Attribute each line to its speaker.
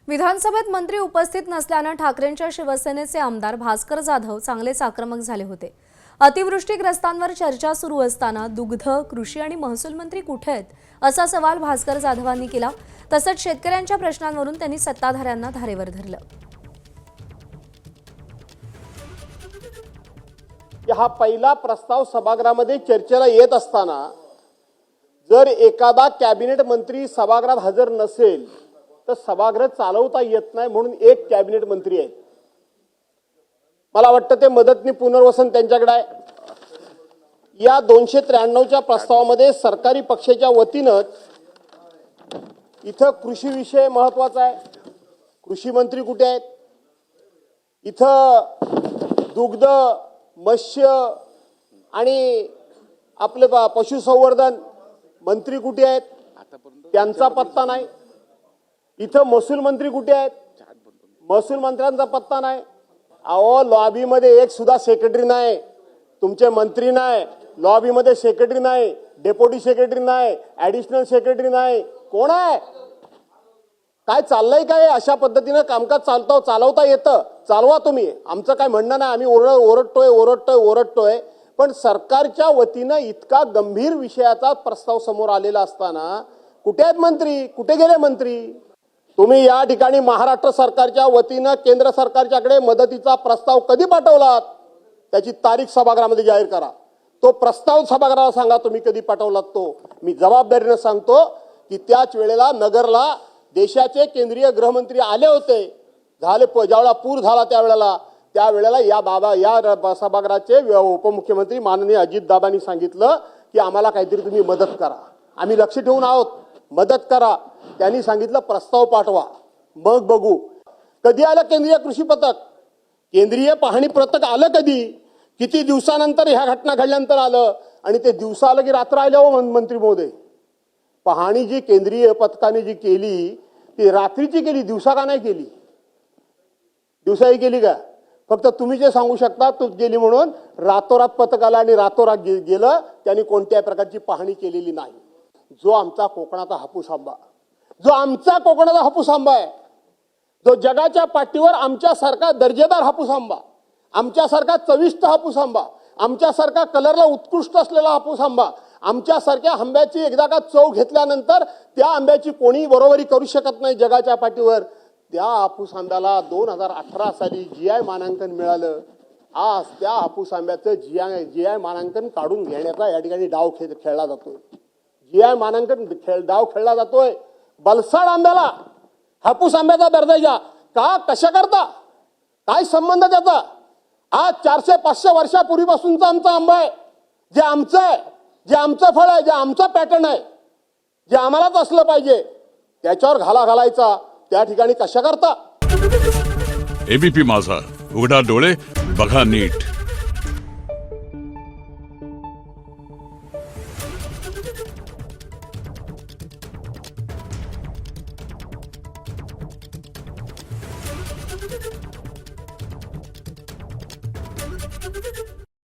Speaker 1: विधानसभेत मंत्री उपस्थित नसल्याने ठाकरेंच्या शिवसेनेचे आमदार भास्कर जाधव चांगलेच आक्रमक झाले होते। अतिवृष्टीग्रस्तांवर चर्चा सुरू असताना दुग्ध, कृषी आणि महसूल मंत्री कुठे आहेत असा सवाल भास्कर जाधवांनी केला। तसंच शेतकऱ्यांच्या प्रश्नांवरून त्यांनी सत्ताधाऱ्यांना धारेवर धरलं।
Speaker 2: हा पहिला प्रस्ताव सभागृहामध्ये चर्चेला येत असताना जर एखादा कॅबिनेट मंत्री सभागृहात हजर नसेल तर सभागृह चालवता येत नाही, म्हणून एक कॅबिनेट मंत्री आहे। मला वाटतं ते मदतनी पुनर्वसन त्यांच्याकडे आहे। या 293च्या प्रस्तावामध्ये सरकारी पक्षाच्या वतीनं इथं कृषी विषय महत्त्वाचा आहे। कृषी मंत्री कुठे आहेत? इथं दुग्ध, मत्स्य आणि आपले पशुसंवर्धन मंत्री कुठे आहेत? त्यांचा पत्ता नाही। इथं महसूल मंत्री कुठे आहेत? महसूल मंत्र्यांचा पत्ता नाही। अहो, लॉबीमध्ये एक सुद्धा सेक्रेटरी नाही, तुमचे मंत्री नाही, लॉबीमध्ये सेक्रेटरी नाही, डेप्युटी सेक्रेटरी नाही, ऍडिशनल सेक्रेटरी नाही, कोण आहे? काय चाललंय काय? अशा पद्धतीने कामकाज चालवता येतं? चालवा तुम्ही, आमचं काय म्हणणं नाही। आम्ही ओरडतोय, पण सरकारच्या वतीनं इतका गंभीर विषयाचा प्रस्ताव समोर आलेला असताना कुठे आहेत मंत्री? कुठे गेले मंत्री? तुम्ही या ठिकाणी महाराष्ट्र सरकारच्या वतीनं केंद्र सरकारच्याकडे मदतीचा प्रस्ताव कधी पाठवलात त्याची तारीख सभागृहामध्ये जाहीर करा। तो प्रस्ताव सभागृहाला सांगा तुम्ही कधी पाठवलात तो। मी जबाबदारीने सांगतो की त्याच वेळेला नगरला देशाचे केंद्रीय गृहमंत्री आले होते, ज्यावेळेला पूर झाला त्यावेळेला या सभागृहाचे उपमुख्यमंत्री माननीय अजितदादांनी सांगितलं की आम्हाला काहीतरी तुम्ही मदत करा, आम्ही लक्ष ठेवून आहोत, मदत करा। त्यांनी सांगितलं प्रस्ताव पाठवा, मग बघू। कधी आलं केंद्रीय कृषी पथक? केंद्रीय पाहणी पथक आलं कधी? किती दिवसानंतर ह्या घटना घडल्यानंतर आलं? आणि ते दिवसा आलं की रात्र आलं हो मंत्री महोदय। पाहणी जी केंद्रीय पथकाने जी केली ती रात्रीची केली, दिवसा का नाही केली? दिवसाही केली का? फक्त तुम्ही जे सांगू शकता तू गेली म्हणून रातोरात पथक आला आणि रातोरात गेलं, त्यांनी कोणत्याही प्रकारची पाहणी केलेली नाही। जो आमचा कोकणाचा हापूस आंबा आहे, जो जगाच्या पाठीवर आमच्यासारखा दर्जेदार हापूस आंबा, आमच्यासारखा चविष्ट हापूस आंबा, आमच्यासारखा कलरला उत्कृष्ट असलेला हापूस आंबा, आमच्यासारख्या आंब्याची एकदा का चव घेतल्यानंतर त्या आंब्याची कोणी बरोबरी करू शकत नाही जगाच्या पाठीवर। त्या हापूस आंब्याला 2018 साली GI मानांकन मिळालं। आज त्या हापूस आंब्याचं GI मानांकन काढून घेण्याचा या ठिकाणी डाव खेळला जातोय। GI मानांकन डाव खेळला जातोय बलसाड आंब्याला, हापूस आंब्याचा दर्जा का? कशा करता? काय संबंध त्याचा? आज 400-500 वर्षापूर्वीपासूनचा आमचा आंबा आहे, जे आमचं आहे, जे आमचं फळ आहे, जे आमचा पॅटर्न आहे, जे आम्हालाच असलं पाहिजे, त्याच्यावर घालायचा त्या ठिकाणी कशा करता?
Speaker 3: ABP माझा, उघडा डोळे बघा नीट।
Speaker 4: Thank you.